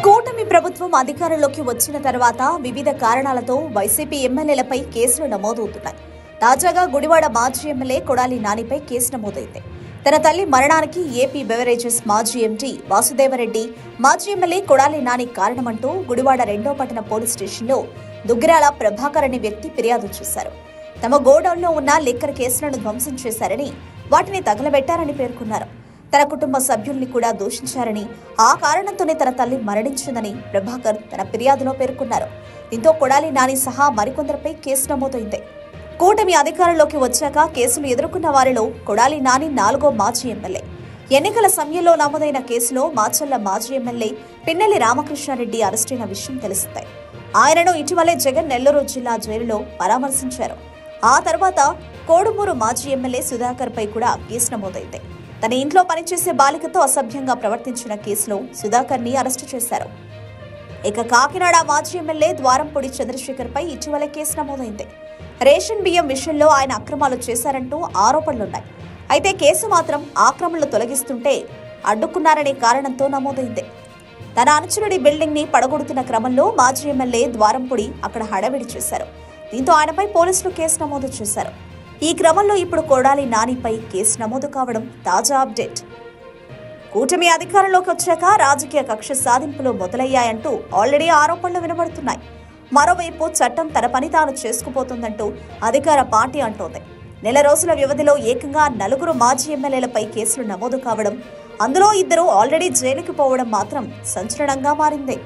కూటమి ప్రభుత్వం అధికారంలోకి వచ్చిన తర్వాత వివిధ కారణాలతో వైసీపీ ఎమ్మెల్యేలపై కేసులు నమోదవుతున్నాయి. తాజాగా గుడివాడ మాజీ ఎమ్మెల్యే కొడాలి నానిపై కేసు నమోదైంది. తన తల్లి మరణానికి ఏపీ బెవరేజెస్ మాజీ ఎండీ వాసుదేవరెడ్డి, మాజీ ఎమ్మెల్యే కొడాలి నాని కారణమంటూ గుడివాడ 2వ పట్టణ పోలీస్ స్టేషన్లో దుగ్గిరాల ప్రభాకర్ అనే వ్యక్తి ఫిర్యాదు చేశారు. తమ గోడౌన్లో ఉన్న లిక్కర్ కేసులను ధ్వంసం చేశారని, వాటిని తగలబెట్టారని పేర్కొన్నారు. తన కుటుంబ సభ్యుల్ని కూడా దూషించారని, ఆ కారణంతోనే తన తల్లి మరణించిందని ప్రభాకర్ తన ఫిర్యాదులో పేర్కొన్నారు. దీంతో కొడాలి నాని సహా మరికొందరిపై కేసు నమోదైంది. కూటమి అధికారంలోకి వచ్చాక కేసులు ఎదుర్కొన్న వారిలో కొడాలి నాని 4వ మాజీ ఎమ్మెల్యే. ఎన్నికల సమయంలో నమోదైన కేసులో మాచర్ల మాజీ ఎమ్మెల్యే పిన్నెల్లి రామకృష్ణారెడ్డి అరెస్టైన విషయం తెలిసిందే. ఆయనను ఇటీవలే జగన్ నెల్లూరు జిల్లా జైలులో పరామర్శించారు. ఆ తర్వాత కోడుమూరు మాజీ ఎమ్మెల్యే సుధాకర్ పై కూడా కేసు నమోదైంది. తన ఇంట్లో పనిచేసే బాలికతో అసభ్యంగా ప్రవర్తించిన కేసులో సుధాకర్ ని అరెస్టు చేశారు. ఇక కాకినాడ మాజీ ఎమ్మెల్యే ద్వారంపూడి చంద్రశేఖర్ పై ఇటీవలే కేసు నమోదైంది. రేషన్ బియ్యం విషయంలో ఆయన అక్రమాలు చేశారంటూ ఆరోపణలున్నాయి. అయితే కేసు మాత్రం ఆక్రమణలు తొలగిస్తుంటే అడ్డుకున్నారనే కారణంతో నమోదైంది. తన అనుచరుడి బిల్డింగ్ ని పడగొడుతున్న క్రమంలో మాజీ ఎమ్మెల్యే ద్వారంపూడి అక్కడ హడావిడి చేశారు. దీంతో ఆయనపై పోలీసులు కేసు నమోదు చేశారు. ఈ క్రమంలో ఇప్పుడు కొడాలి నానిపై కేసు నమోదు కావడం తాజా అప్డేట్. కూటమి అధికారంలోకి వచ్చాక రాజకీయ కక్ష సాధింపులు మొదలయ్యాయంటూ ఆల్రెడీ ఆరోపణలు వినబడుతున్నాయి. మరోవైపు చట్టం తన పని తాను చేసుకుపోతుందంటూ అధికార పార్టీ అంటోంది. నెల రోజుల వ్యవధిలో ఏకంగా 4 మాజీ ఎమ్మెల్యేలపై కేసులు నమోదు కావడం, అందులో 2 ఆల్రెడీ జైలుకి పోవడం మాత్రం సంచలనంగా మారింది.